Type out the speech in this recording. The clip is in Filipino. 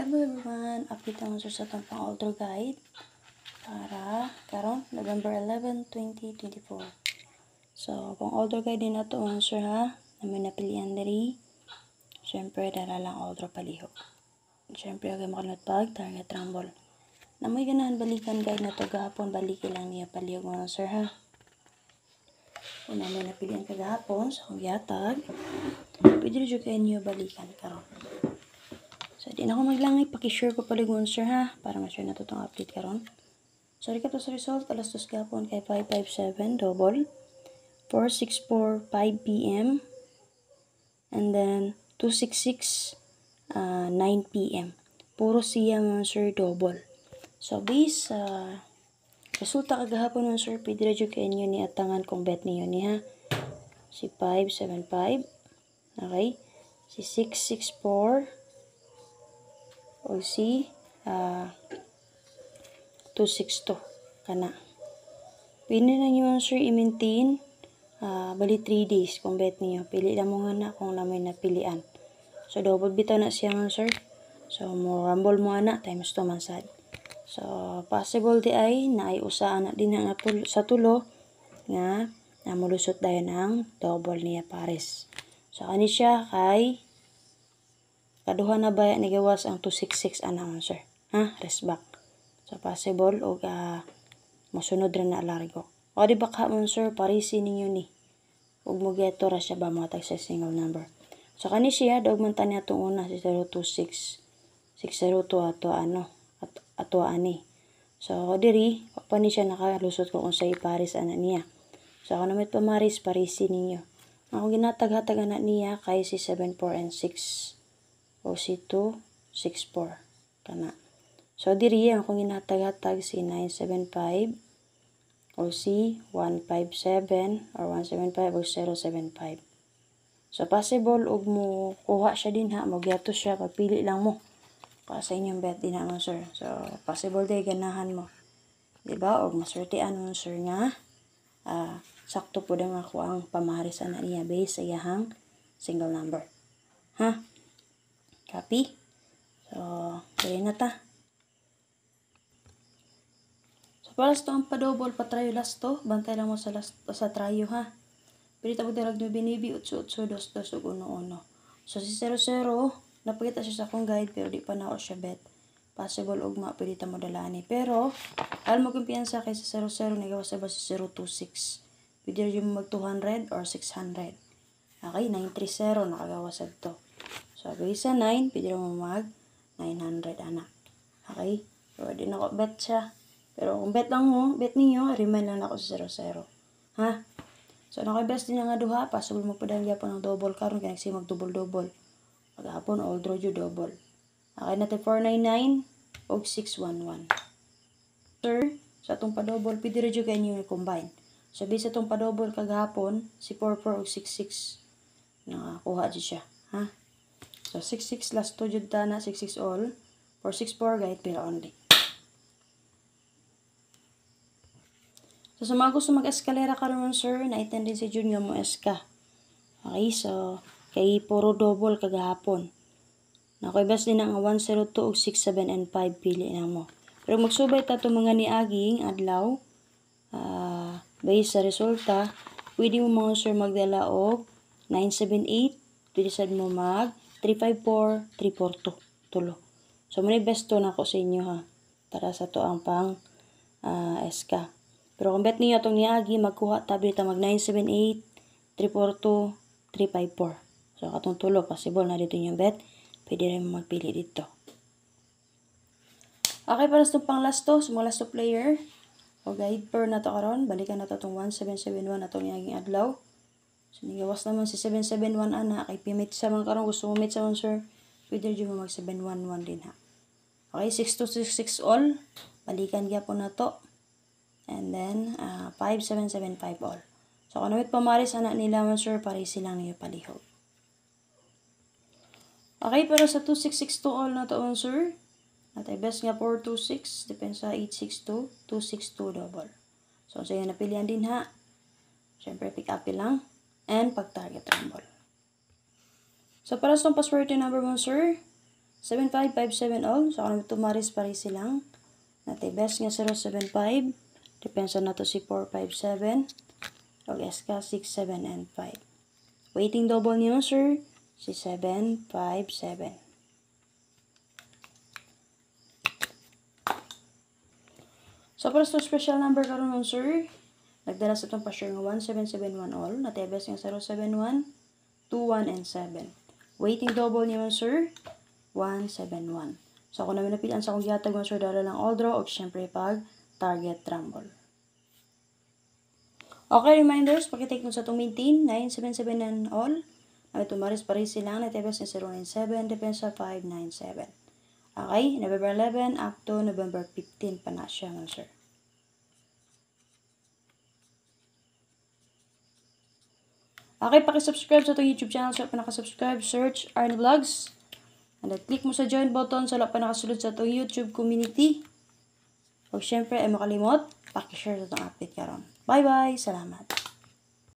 Hello everyone, update ang sir sa itong pang-order guide para karon November 11, 2024. So, pang-order guide din na ito sir ha, na may napilian diri. Siyempre, dara lang order palihog. Siyempre, okay makalatpag, target rumble. Na may ganahan balikan guide na ito gahapon, balikin lang niya palihog mga sir ha. Kung na may napilian kagahapon sa kong yatag, pwede rin kayo niyo balikan karon. So, di na ako maglangay. Pakishare ko paligon, sir, ha? Para ma-share na ito itong update karon. So, recap to sa result. Alas 2 gapon kay 557 double. 464 5 p.m. And then, 266 9 p.m. Puro siya mga sir double. So, base resulta kagahapon mga sir, pwede rin kayo niyo ni atangan kung bet niyo ni, ha? Si 575. Okay? Si 664. O si 262 kana. Pili na nyo sir i-maintain bali 3 days kung bet niyo. Pili lang mo nga na kung na may napilian. So double bitaw na siya nga sir. So mo rumble mo na times 2 man sad. So possible di ay na ay usa na din nga sa tulo nga namulusot dayon ang double niya pares. So ani siya kay kaduha na ba nigawas ang 266 ana sir. Ha? Rest back. So possible og masunod ra na largo. O di ba ka sir parisi ninyo ni. Ug mo geto ra siya ba matag sa single number. So kani siya dog man tani atong una si 026 602 ato ani. So diri pa ni siya nakalusot ko unsay pares ana niya. So kung namit pamaris parisi ninyo. Ako ginatag-hatag ana niya kay si 74 and 6. O si 264 kana. So diri ang kung ginatag-hatag si 975 o si 157 or 175 o 075. So possible og mo kuha siya din ha, magyato siya pagpili lang mo. Para sa inyong bet din naman sir. So possible day ganahan mo. Di ba? Og maswertean mo sir nga sakto po ang ako ang pamaharis ana niya base sa iyahang single number. Ha? Copy? So, pwede na ta. So, para sa itong pa-double, pa-tryo last to. Bantay lang mo sa tryo, ha? Pwede tapos darag nyo binibi, 8-8, 2-2, 1-1. So, si 0-0, napagita siya sa akong guide, pero di pa na ako siya bet. Possible ugma, pwede ta mo dalani. Pero, alam mo kumpiyansa kay sa 0-0, nagawas sa ba si 0-2-6. Pwede rin mo mag 200 or 600. Okay, 9-3-0, nakagawas sa ito. So, base sa 9, pwede mo mag 900 anak. Okay? So, di na ako bet siya. Pero kung bet lang mo, bet niyo, remind lang ako sa 0-0. Ha? So, nakibest din nga duha. Possible mo po dahil yapon ng double karon kaya nagsige mag double-double. Pag-hapon, all draw you double. Okay, natin 499 o 611. Sir, sa itong pa-double, pwede rin kayo niyo i-combine. So, base sa itong pa-double kagahapon, si 44 o 66. Nakakuha dyan siya. Ha? So, 6-6 last 2 jud na 6-6 all. 4-6-4 guide pero only. So, sa mga gusto mag-eskalera karon sir, na-attend din si Jun nga mo eska. Okay, so, kay puro double kagahapon. Nakoy-best din ang 102 og 6, 7, and 5 pili na mo. Pero magsubay ta itong mga niaging adlaw. Based sa resulta, pwede mo mga sir magdala og 978. Pwede sad mo mag 354, 342. Tulo. So, muna best to na ako sa inyo ha. Tara sa to ang pang SK. Pero kung bet niyo itong niagi, magkuha tabi ta mag 978, 342, 354. So, katong tulo, possible na dito yung bet. Pwede rin magpili dito. Okay, para sa pang last to, sa last to player. O guide per na to karon. Balikan na to itong 1771 na itong niaging adlaw. So, nigawas naman si 771 ana. Kay pimit sa mga karon gusto mo meet sa mga sir. Pwede rin mo mag 711 din ha. Okay, 6266 all. Balikan gyapon na to. And then, 5775 all. So, kung namit pamaris anak nila mga sir, pare silang niyo palihog. Okay, para sa 2662 all na to mga sir. Natay best nga 426. Depende sa 862. 262 double. So, sa iyo napilihan din ha. Siyempre, pick up lang. And pag-target rumble. So, para sa password number mo, sir, 7557 all. So, kung tumaris pares silang. Nate best nga 075. Depensa na to si 457. O SK 6, 7, and 5. Waiting double niyo, sir, si 757. So, para sa special number karon nun, sir, nagdala sa itong pa-share nga 1771 all. Natebes nga 071, 21, and 7. Waiting double niyo, sir, 171. So, ako namin napilan sa akong gihatag mga sir, dala lang all draw o syempre pag target rumble. Okay, reminders, pakitake nun sa itong maintain, 977 and all. Ay tumaris pares silang, natebes nga 097, depensa 597. Okay, November 11 up to November 15 pa na siya mga sir. Okay, pakisubscribe sa itong YouTube channel sa pa nakasubscribe, search Arnie Vlogs. And then click mo sa join button sa pa nakasulod sa itong YouTube community. O syempre ay makalimot, pakishare sa itong update karon. Bye-bye, salamat.